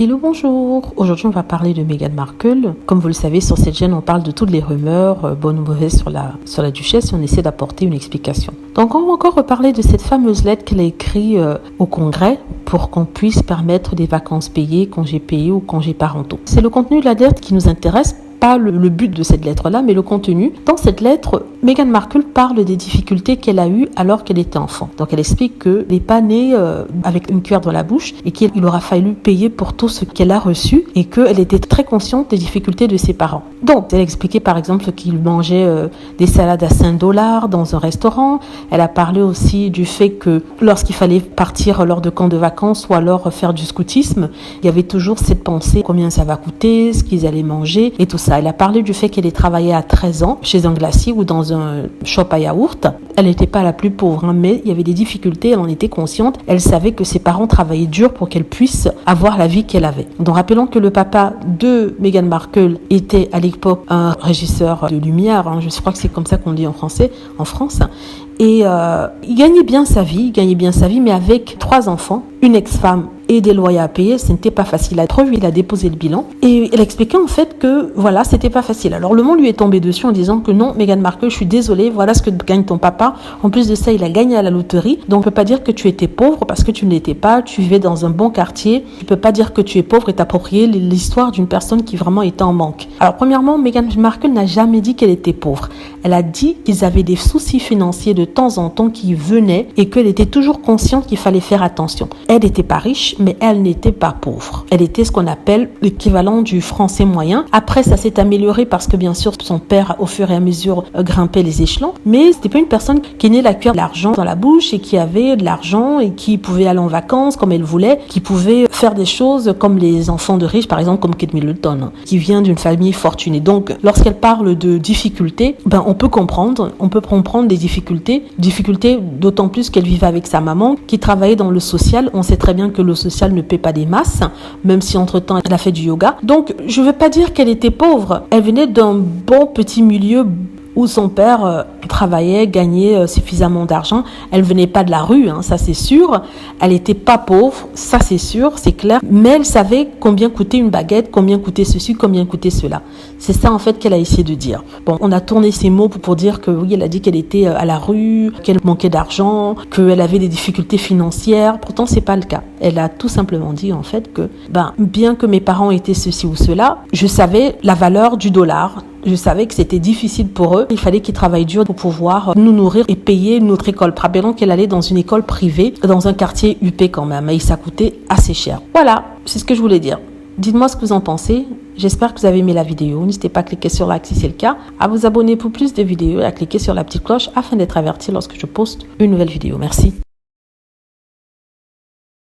Hello, bonjour. Aujourd'hui, on va parler de Meghan Markle. Comme vous le savez, sur cette chaîne, on parle de toutes les rumeurs, bonnes ou mauvaises, sur la duchesse et on essaie d'apporter une explication. Donc, on va encore reparler de cette fameuse lettre qu'elle a écrite au Congrès pour qu'on puisse permettre des vacances payées, congés payés ou congés parentaux. C'est le contenu de la lettre qui nous intéresse, pas le but de cette lettre-là, mais le contenu. Dans cette lettre, Meghan Markle parle des difficultés qu'elle a eues alors qu'elle était enfant. Donc elle explique qu'elle n'est pas née avec une cuillère dans la bouche et qu'il aura fallu payer pour tout ce qu'elle a reçu et qu'elle était très consciente des difficultés de ses parents. Donc elle a expliqué par exemple qu'il mangeait des salades à $5 dans un restaurant. Elle a parlé aussi du fait que lorsqu'il fallait partir lors de camps de vacances ou alors faire du scoutisme, il y avait toujours cette pensée combien ça va coûter, ce qu'ils allaient manger et tout ça. Elle a parlé du fait qu'elle ait travaillé à 13 ans chez un glacier ou dans un shop à yaourt. Elle n'était pas la plus pauvre, mais il y avait des difficultés, elle en était consciente. Elle savait que ses parents travaillaient dur pour qu'elle puisse avoir la vie qu'elle avait. Donc rappelons que le papa de Meghan Markle était à l'époque un régisseur de lumière, je crois que c'est comme ça qu'on dit en français, en France. Et il gagnait bien sa vie, mais avec 3 enfants, une ex-femme et des loyers à payer, ce n'était pas facile. Il a déposé le bilan et elle expliquait en fait que voilà, c'était pas facile. Alors le monde lui est tombé dessus en disant que non, Meghan Markle, je suis désolée, voilà ce que gagne ton papa. En plus de ça, il a gagné à la loterie, donc on peut pas dire que tu étais pauvre parce que tu ne l'étais pas. Tu vivais dans un bon quartier. Tu peux pas dire que tu es pauvre et t'approprier l'histoire d'une personne qui vraiment était en manque. Alors premièrement, Meghan Markle n'a jamais dit qu'elle était pauvre. Elle a dit qu'ils avaient des soucis financiers de temps en temps qui venaient et qu'elle était toujours consciente qu'il fallait faire attention. Elle n'était pas riche, mais elle n'était pas pauvre. Elle était ce qu'on appelle l'équivalent du français moyen. Après, ça s'est amélioré parce que bien sûr, son père, au fur et à mesure, grimpait les échelons. Mais c'était pas une personne qui nait la cuillère de l'argent dans la bouche et qui avait de l'argent et qui pouvait aller en vacances comme elle voulait, qui pouvait faire des choses comme les enfants de riches, par exemple comme Kate Middleton, qui vient d'une famille fortunée. Donc, lorsqu'elle parle de difficultés, on peut comprendre des difficultés d'autant plus qu'elle vivait avec sa maman qui travaillait dans le social. On sait très bien que le social ne paie pas des masses, même si entre-temps elle a fait du yoga. Donc je ne veux pas dire qu'elle était pauvre. Elle venait d'un bon petit milieu où son père travaillait, gagnait suffisamment d'argent. Elle venait pas de la rue, ça c'est sûr. Elle était pas pauvre, ça c'est sûr, c'est clair. Mais elle savait combien coûtait une baguette, combien coûtait ceci, combien coûtait cela. C'est ça en fait qu'elle a essayé de dire. Bon, on a tourné ces mots pour dire que oui, elle a dit qu'elle était à la rue, qu'elle manquait d'argent, qu'elle avait des difficultés financières. Pourtant, c'est pas le cas. Elle a tout simplement dit en fait que bien que mes parents étaient ceci ou cela, je savais la valeur du dollar. Je savais que c'était difficile pour eux. Il fallait qu'ils travaillent dur pour pouvoir nous nourrir et payer notre école. Rappelons qu'elle allait dans une école privée, dans un quartier huppé quand même. Et ça coûtait assez cher. Voilà, c'est ce que je voulais dire. Dites-moi ce que vous en pensez. J'espère que vous avez aimé la vidéo. N'hésitez pas à cliquer sur like si c'est le cas, à vous abonner pour plus de vidéos et à cliquer sur la petite cloche afin d'être averti lorsque je poste une nouvelle vidéo. Merci.